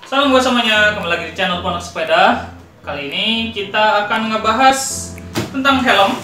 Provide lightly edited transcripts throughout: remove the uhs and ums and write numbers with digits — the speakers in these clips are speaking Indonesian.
Salam buat semuanya, kembali lagi di channel Pondok Sepeda. Kali ini kita akan ngebahas tentang helm.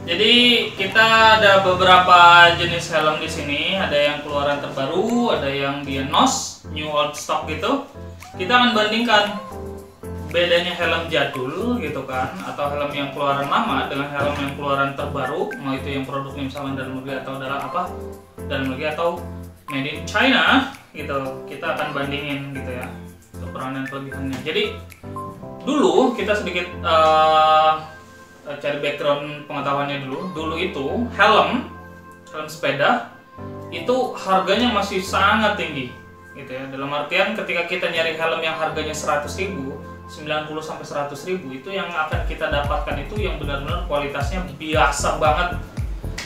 Jadi kita ada beberapa jenis helm di sini, ada yang keluaran terbaru, ada yang dia NOS, new old stock gitu. Kita akan bandingkan bedanya helm jadul gitu kan, atau helm yang keluaran lama dengan helm yang keluaran terbaru, mau itu yang produknya misalnya dalam negeri atau dalam negeri atau made in China gitu. Kita akan bandingin gitu ya, kekurangan dan kelebihannya. Jadi dulu kita sedikit cari background pengetahuannya dulu. Dulu itu helm sepeda itu harganya masih sangat tinggi gitu ya. Dalam artian ketika kita nyari helm yang harganya 100.000, 90 sampai 100.000, itu yang akan kita dapatkan itu yang benar-benar kualitasnya biasa banget.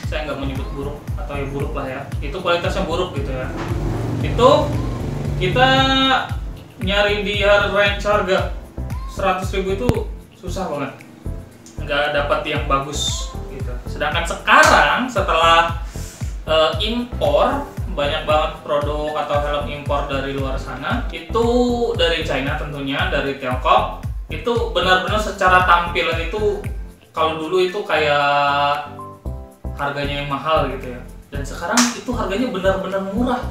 Saya nggak mau nyebut buruk atau ya buruk lah ya. Itu kualitasnya buruk gitu ya. Itu kita nyari di range harga 100.000 itu susah banget, nggak dapat yang bagus gitu. Sedangkan sekarang setelah impor, banyak banget produk atau helm impor dari luar sana, itu dari China tentunya, dari Tiongkok, itu benar-benar secara tampilan itu kalau dulu itu kayak harganya yang mahal gitu ya, dan sekarang itu harganya benar-benar murah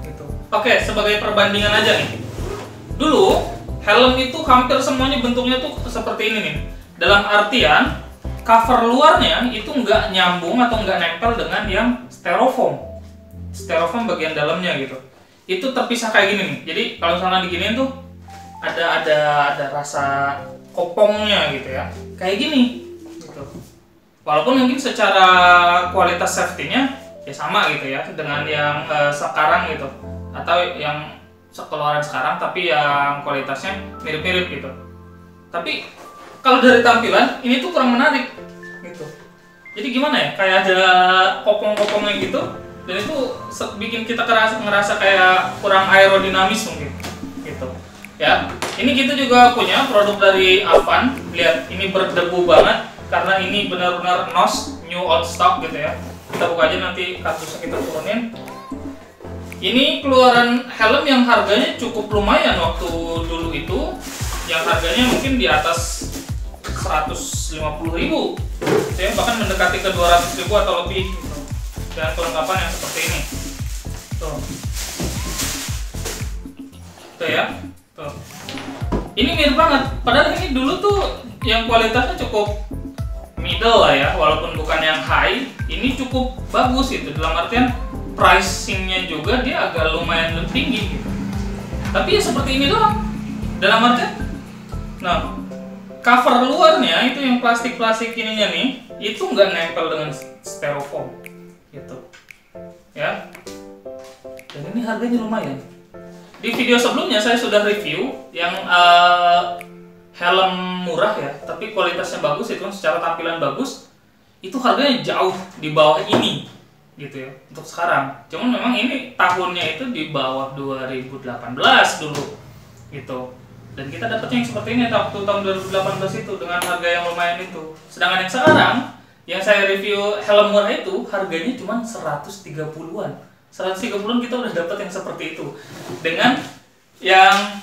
gitu. Oke, sebagai perbandingan aja nih, dulu helm itu hampir semuanya bentuknya tuh seperti ini nih. Dalam artian cover luarnya itu nggak nyambung atau nggak nempel dengan yang styrofoam. Styrofoam bagian dalamnya gitu. Itu terpisah kayak gini nih. Jadi kalau misalnya diginiin tuh ada rasa kopongnya gitu ya. Kayak gini gitu. Walaupun mungkin secara kualitas safety-nya ya sama gitu ya dengan yang sekarang gitu. Atau yang keluaran sekarang, tapi yang kualitasnya mirip-mirip gitu. Tapi kalau dari tampilan ini tuh kurang menarik gitu. Jadi gimana ya, kayak ada kopong-kopongnya gitu, dan itu bikin kita ngerasa kayak kurang aerodinamis mungkin gitu ya. Ini kita juga punya produk dari Avan. Lihat, ini berdebu banget karena ini benar-benar NOS, new old stock gitu ya. Kita buka aja nanti kartusnya, kita turunin. Ini keluaran helm yang harganya cukup lumayan waktu dulu itu, yang harganya mungkin di atas 150.000, ya, bahkan mendekati ke 200.000 atau lebih gitu. Dengan kelengkapan yang seperti ini. Tuh. Tuh ya. Tuh. Ini mirip banget. Padahal ini dulu tuh yang kualitasnya cukup middle lah ya, walaupun bukan yang high. Ini cukup bagus gitu. Dalam artian pricingnya juga dia agak lumayan lebih tinggi gitu. Tapi ya seperti ini doang. Dalam artian, nah, cover luarnya itu yang plastik-plastik ininya nih, itu nggak nempel dengan styrofoam gitu ya. Dan ini harganya lumayan. Di video sebelumnya saya sudah review yang helm murah ya, tapi kualitasnya bagus, itu secara tampilan bagus, itu harganya jauh di bawah ini gitu ya untuk sekarang. Cuman memang ini tahunnya itu di bawah 2018 dulu gitu. Dan kita dapatnya yang seperti ini waktu tahun 2018 itu dengan harga yang lumayan itu. Sedangkan yang sekarang yang saya review helm murah itu harganya cuma 130-an. 130-an kita udah dapat yang seperti itu. Dengan yang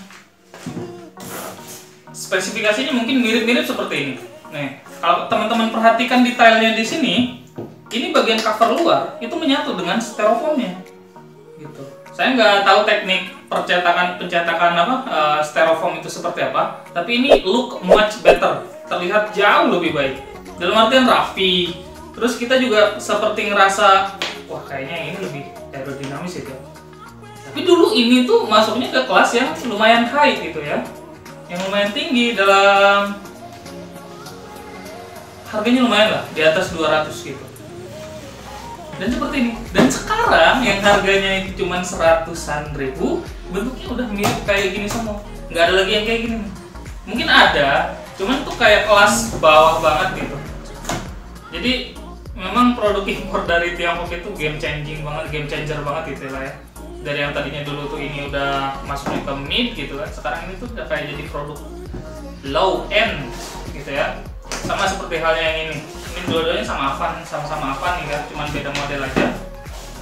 spesifikasinya mungkin mirip-mirip seperti ini. Nih, kalau teman-teman perhatikan detailnya di sini, ini bagian cover luar itu menyatu dengan styrofoamnya gitu. Saya nggak tahu teknik pencetakan styrofoam itu seperti apa, tapi ini look much better, terlihat jauh lebih baik. Dalam artian rapi. Terus kita juga seperti ngerasa, wah kayaknya ini lebih aerodinamis itu. Tapi dulu ini tuh masuknya ke kelas yang lumayan high gitu ya, yang lumayan tinggi, dalam harganya lumayan lah, di atas 200 gitu. Dan seperti ini. Dan sekarang yang harganya itu cuma 100-an ribu, bentuknya udah mirip kayak gini semua. Nggak ada lagi yang kayak gini. Mungkin ada, cuman tuh kayak kelas bawah banget gitu. Jadi memang produk impor dari Tiongkok itu game changer banget gitu lah ya. Dari yang tadinya dulu tuh ini udah masuknya ke mid gitu kan, sekarang ini tuh udah kayak jadi produk low end gitu ya. Sama seperti halnya yang ini. Ini dua-duanya sama-sama Avan nih kan, cuman beda model aja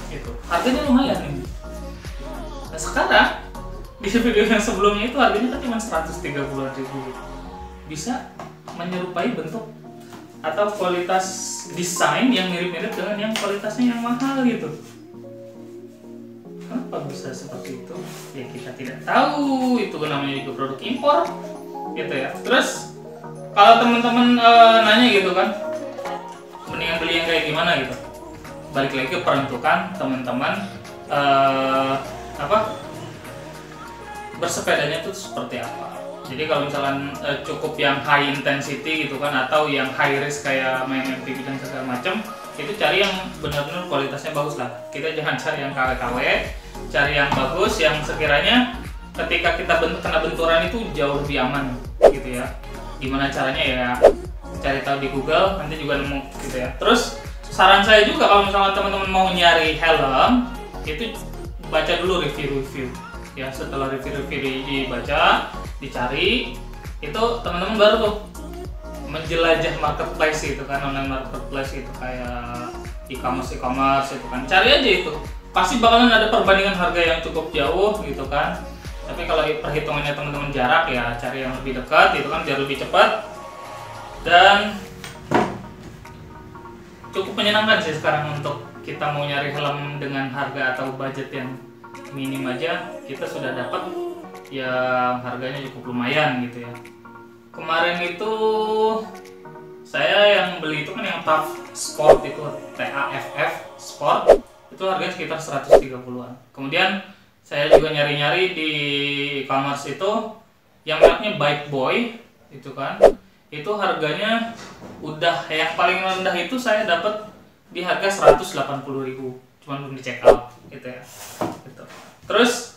gitu. Harganya lumayan nih. Nah sekarang di video yang sebelumnya itu harganya kan cuma 130.000 gitu. Bisa menyerupai bentuk atau kualitas desain yang mirip-mirip dengan yang kualitasnya yang mahal gitu. Kenapa bisa seperti itu? Ya kita tidak tahu, itu namanya juga produk impor gitu ya. Terus kalau teman-teman nanya gitu kan, mendingan beli yang kayak gimana gitu, balik lagi ke peruntukan teman-teman bersepedanya itu seperti apa. Jadi kalau misalkan cukup yang high intensity gitu kan, atau yang high risk kayak main MTB dan segala macam, itu cari yang benar-benar kualitasnya bagus lah. Kita jangan cari yang KW-KW, cari yang bagus, yang sekiranya ketika kita kena benturan itu jauh lebih aman gitu ya. Gimana caranya ya, cari tahu di Google, nanti juga nemu gitu ya. Terus saran saya juga kalau misalnya teman-teman mau nyari helm, itu baca dulu review-review ya. Setelah review-review dibaca, dicari, itu teman-teman baru tuh menjelajah marketplace itu kan, online marketplace itu kayak e-commerce itu kan, cari aja itu, pasti bakalan ada perbandingan harga yang cukup jauh gitu kan. Tapi kalau perhitungannya teman-teman jarak ya cari yang lebih dekat itu kan, biar lebih cepat dan cukup menyenangkan sih sekarang untuk kita mau nyari helm dengan harga atau budget yang minim aja, kita sudah dapat yang harganya cukup lumayan gitu ya. Kemarin itu saya yang beli itu kan yang TAFF Sport itu, TAFF Sport, itu harganya sekitar 130-an. Kemudian saya juga nyari-nyari di e-commerce itu yang mereknya Bike Boy itu kan, itu harganya udah yang paling rendah itu saya dapat di harga 180.000, cuman belum di check out gitu ya. Gitu. Terus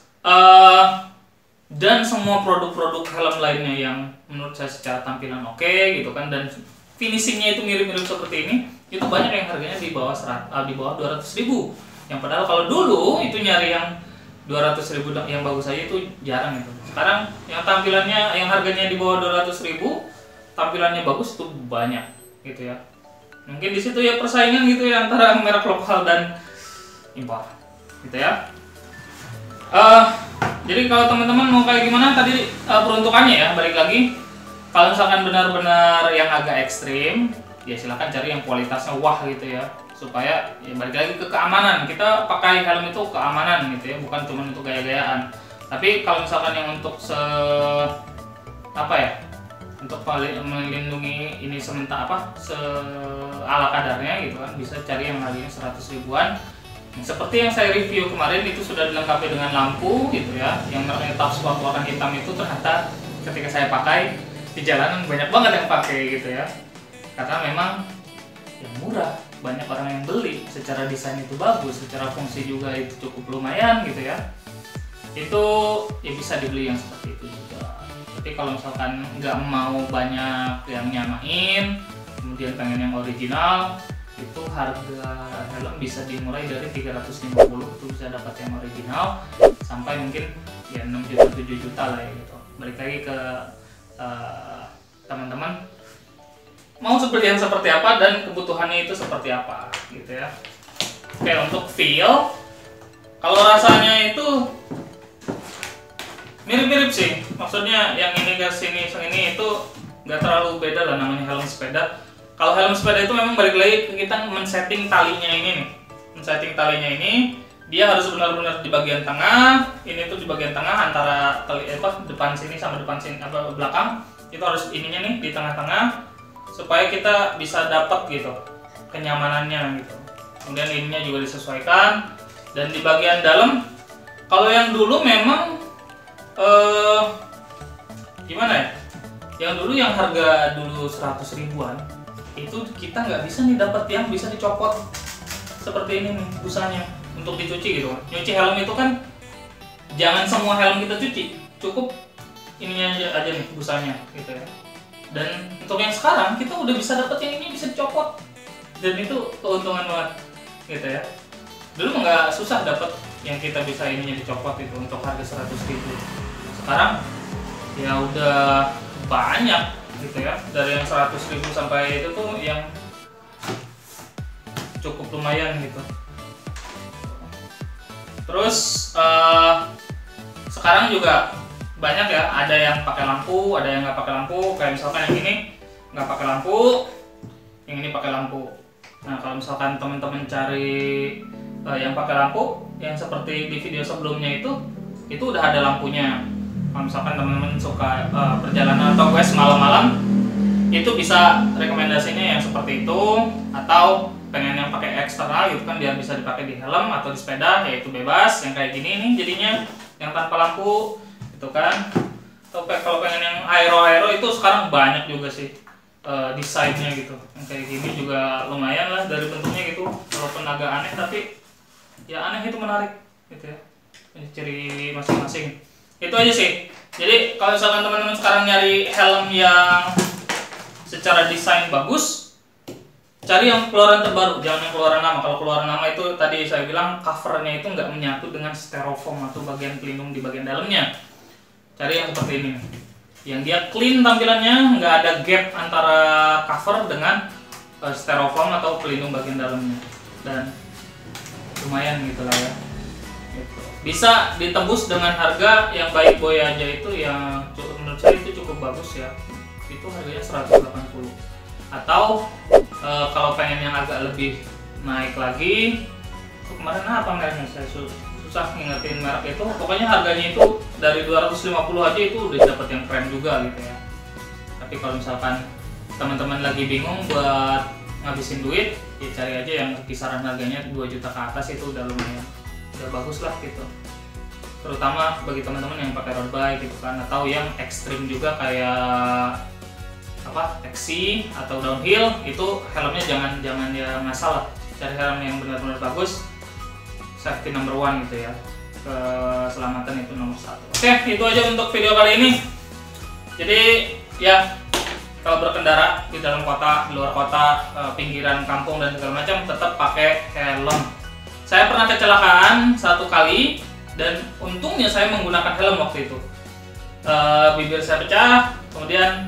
dan semua produk-produk helm lainnya yang menurut saya secara tampilan oke gitu kan, dan finishingnya itu mirip-mirip seperti ini, itu banyak yang harganya di bawah 200.000. Yang padahal kalau dulu itu nyari yang 200.000 yang bagus aja itu jarang gitu. Sekarang yang tampilannya, yang harganya di bawah 200.000, tampilannya bagus itu banyak gitu ya. Mungkin di situ ya persaingan gitu ya antara merek lokal dan impor gitu ya. Jadi kalau teman-teman mau kayak gimana tadi peruntukannya ya, balik lagi, kalau misalkan benar-benar yang agak ekstrim ya silahkan cari yang kualitasnya wah gitu ya, supaya ya balik lagi ke keamanan. Kita pakai helm itu keamanan gitu ya, bukan cuma untuk gaya-gayaan. Tapi kalau misalkan yang untuk untuk melindungi ini sementara ala kadarnya gitu kan, bisa cari yang harganya 100 ribuan. Seperti yang saya review kemarin itu sudah dilengkapi dengan lampu gitu ya, yang mereknya TAFF Sport warna hitam itu ternyata ketika saya pakai di jalanan banyak banget yang pakai gitu ya, karena memang yang murah, banyak orang yang beli, secara desain itu bagus, secara fungsi juga itu cukup lumayan gitu ya. Itu ya bisa dibeli yang seperti itu juga. Tapi kalau misalkan nggak mau banyak yang nyamain, kemudian pengen yang original, itu harga helm bisa dimulai dari 350 itu bisa dapat yang original, sampai mungkin ya 6 juta 7 juta lah ya gitu. Balik lagi ke teman-teman mau seperti yang seperti apa dan kebutuhannya itu seperti apa gitu ya. Oke, untuk feel, kalau rasanya itu mirip-mirip sih, maksudnya yang ini ke sini itu nggak terlalu beda lah, namanya helm sepeda. Kalau helm sepeda itu memang balik lagi ke kita men-setting talinya ini nih. Men-setting talinya ini dia harus benar-benar di bagian tengah. Ini tuh di bagian tengah antara depan sini sama depan sini belakang. Itu harus ininya nih di tengah-tengah supaya kita bisa dapat gitu kenyamanannya gitu. Kemudian ininya juga disesuaikan, dan di bagian dalam kalau yang dulu memang gimana ya? Yang dulu yang harga dulu 100 ribuan itu kita nggak bisa nih dapat yang bisa dicopot seperti ini nih busanya untuk dicuci gitu. Nyuci helm itu kan jangan semua helm kita cuci, cukup ininya aja nih busanya gitu ya. Dan untuk yang sekarang kita udah bisa dapat yang ini bisa dicopot, dan itu keuntungan banget gitu ya. Dulu nggak susah dapat yang kita bisa ininya dicopot itu untuk harga 100 ribu. Sekarang ya udah banyak gitu ya, dari yang 100.000 sampai itu tuh yang cukup lumayan gitu. Terus sekarang juga banyak ya, ada yang pakai lampu, ada yang nggak pakai lampu. Kayak misalkan yang ini nggak pakai lampu, yang ini pakai lampu. Nah, kalau misalkan teman-teman cari yang pakai lampu, yang seperti di video sebelumnya itu udah ada lampunya. Kalau misalkan teman-teman suka perjalanan atau quest malam-malam, itu bisa rekomendasinya yang seperti itu. Atau pengen yang pakai eksternal gitu kan, biar bisa dipakai di helm atau di sepeda, yaitu bebas yang kayak gini nih jadinya, yang tanpa lampu itu kan. Atau kalau pengen yang aero itu sekarang banyak juga sih desainnya gitu, yang kayak gini juga lumayan lah dari bentuknya gitu, walaupun agak aneh tapi ya aneh itu menarik gitu ya, ciri masing-masing. Itu aja sih. Jadi kalau misalkan teman-teman sekarang nyari helm yang secara desain bagus, cari yang keluaran terbaru, jangan yang keluaran lama. Kalau keluaran lama itu tadi saya bilang covernya itu nggak menyatu dengan styrofoam atau bagian pelindung di bagian dalamnya. Cari yang seperti ini, yang dia clean tampilannya, nggak ada gap antara cover dengan styrofoam atau pelindung bagian dalamnya, dan lumayan gitu lah ya. Gitu. Bisa ditebus dengan harga yang baik boy aja, itu yang menurut saya itu cukup bagus ya. Itu harganya 180. Atau kalau pengen yang agak lebih naik lagi, kemarin apa mereknya saya susah ngingetin merek itu, pokoknya harganya itu dari 250 aja itu udah dapat yang keren juga gitu ya. Tapi kalau misalkan teman-teman lagi bingung buat ngabisin duit, ya cari aja yang kisaran harganya 2 juta ke atas, itu udah lumayan, udah bagus lah gitu. Terutama bagi teman-teman yang pakai road bike gitu kan, atau yang ekstrim juga kayak taxi atau downhill, itu helmnya jangan ya ngasal lah. Cari helm yang benar-benar bagus, safety number one gitu ya, keselamatan itu nomor 1. Oke, itu aja untuk video kali ini. Jadi ya, kalau berkendara di dalam kota, di luar kota, pinggiran kampung dan segala macam, tetap pakai helm. Saya pernah kecelakaan 1 kali dan untungnya saya menggunakan helm waktu itu. Bibir saya pecah, kemudian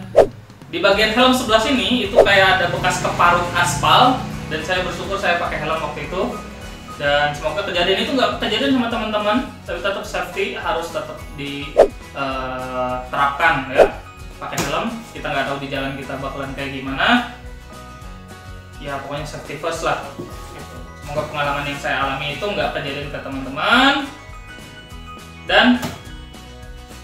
di bagian helm sebelah sini itu kayak ada bekas keparut aspal, dan saya bersyukur saya pakai helm waktu itu. Dan semoga kejadian itu nggak kejadian sama teman-teman, tapi tetap safety harus tetap diterapkan ya. Pakai helm, kita nggak tahu di jalan kita bakalan kayak gimana. Ya pokoknya safety first lah. Gitu. Semoga pengalaman yang saya alami itu nggak kejadian ke teman-teman. Dan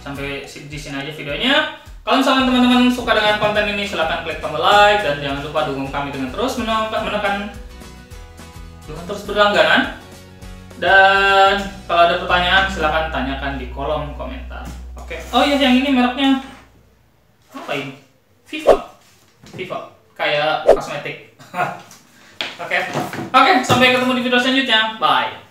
sampai di sini aja videonya. Kalau misalkan teman-teman suka dengan konten ini, silahkan klik tombol like dan jangan lupa dukung kami dengan terus terus berlangganan. Dan kalau ada pertanyaan silahkan tanyakan di kolom komentar. Oke. Oh iya, yang ini mereknya apa ini? Viva, kayak kosmetik. Oke, sampai ketemu di video selanjutnya. Bye.